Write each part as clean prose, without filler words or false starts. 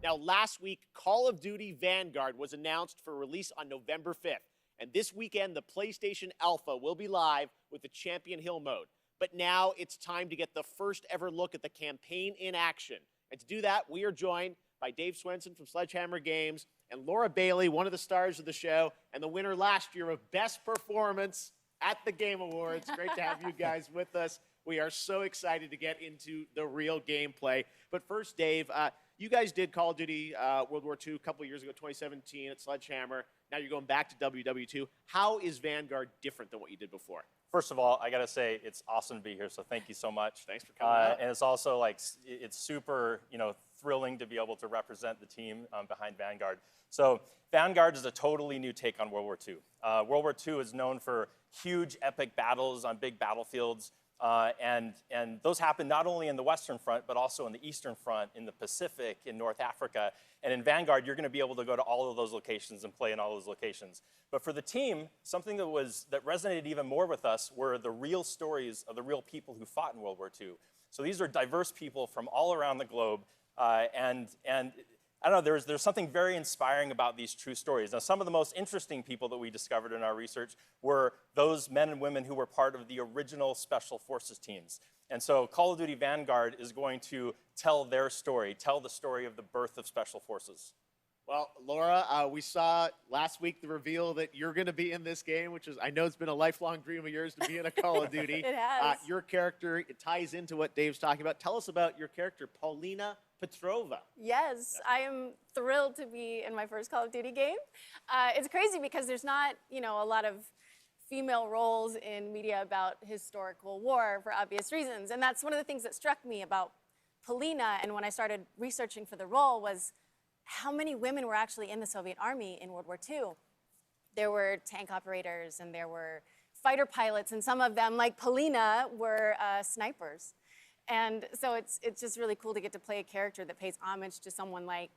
Now, last week, Call of Duty Vanguard was announced for release on November 5th. And this weekend, the PlayStation Alpha will be live with the Champion Hill mode. But now it's time to get the first ever look at the campaign in action. And to do that, we are joined by Dave Swenson from Sledgehammer Games and Laura Bailey, one of the stars of the show and the winner last year of Best Performance at the Game Awards. Great to have you guys with us. We are so excited to get into the real gameplay. But first, Dave, you guys did Call of Duty World War II a couple of years ago, 2017 at Sledgehammer. Now you're going back to WW2. How is Vanguard different than what you did before? First of all, I got to say it's awesome to be here, so thank you so much. Thanks for coming out. And it's also like, it's super, thrilling to be able to represent the team behind Vanguard. So Vanguard is a totally new take on World War II. World War II is known for huge epic battles on big battlefields. And those happen not only in the Western Front, but also in the Eastern Front, in the Pacific, in North Africa. And in Vanguard, you're going to be able to go to all of those locations and play in all those locations. But for the team, something that resonated even more with us were the real stories of the real people who fought in World War II. So these are diverse people from all around the globe. And I don't know, there's something very inspiring about these true stories. Now, some of the most interesting people that we discovered in our research were those men and women who were part of the original Special Forces teams. And so Call of Duty Vanguard is going to tell their story, tell the story of the birth of Special Forces. Well, Laura, we saw last week the reveal that you're going to be in this game, which is, I know it's been a lifelong dream of yours to be in a Call of Duty. It has. Your character, it ties into what Dave's talking about. Tell us about your character, Paulina Petrova. Yes, I am thrilled to be in my first Call of Duty game. It's crazy because there's not, a lot of female roles in media about historical war for obvious reasons. And that's one of the things that struck me about Paulina, and when I started researching for the role, was how many women were actually in the Soviet Army in World War II. There were tank operators and there were fighter pilots, and some of them, like Paulina, were snipers. And so it's just really cool to get to play a character that pays homage to someone like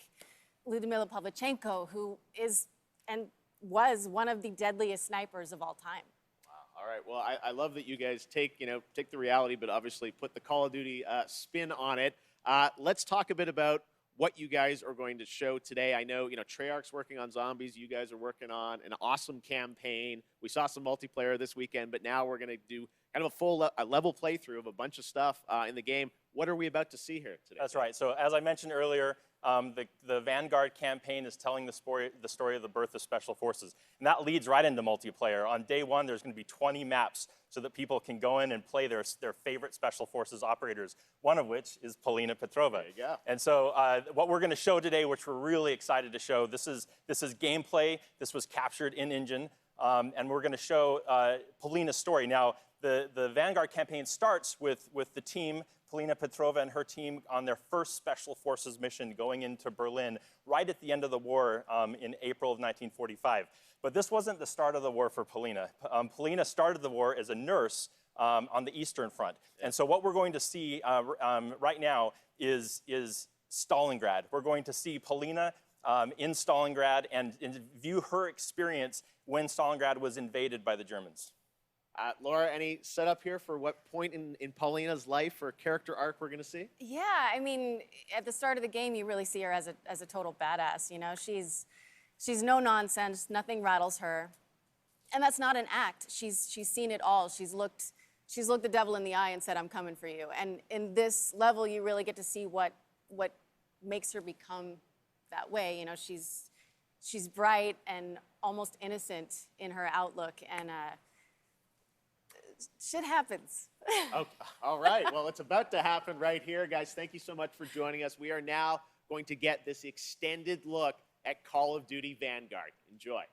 Lyudmila Pavlichenko, who is and was one of the deadliest snipers of all time. Wow. All right. Well, I love that you guys take the reality, but obviously put the Call of Duty spin on it. Let's talk a bit about what you guys are going to show today. I know, Treyarch's working on zombies. You guys are working on an awesome campaign. We saw some multiplayer this weekend, but now we're going to do kind of a full level playthrough of a bunch of stuff in the game. What are we about to see here today? That's right. So as I mentioned earlier, the Vanguard campaign is telling the story of the birth of Special Forces. And that leads right into multiplayer. On day one, there's going to be 20 maps so that people can go in and play their favorite Special Forces operators, one of which is Paulina Petrova. There you go. And so what we're going to show today, which we're really excited to show, this is gameplay. This was captured in-engine. And we're going to show Paulina's story. Now, the Vanguard campaign starts with the team, Paulina Petrova and her team, on their first Special Forces mission going into Berlin right at the end of the war in April of 1945. But this wasn't the start of the war for Paulina. Paulina started the war as a nurse on the Eastern Front. And so what we're going to see right now is Stalingrad. We're going to see Paulina in Stalingrad and view her experience when Stalingrad was invaded by the Germans. Laura, any setup here for what point in Paulina's life or character arc we're going to see? Yeah, I mean, at the start of the game, you really see her as a total badass. She's no nonsense. Nothing rattles her, and that's not an act. She's seen it all. She's looked the devil in the eye and said, "I'm coming for you." And in this level, you really get to see what makes her become that way. She's bright and almost innocent in her outlook, and shit happens. Okay. All right. Well, it's about to happen right here. Guys, thank you so much for joining us. We are now going to get this extended look at Call of Duty Vanguard. Enjoy.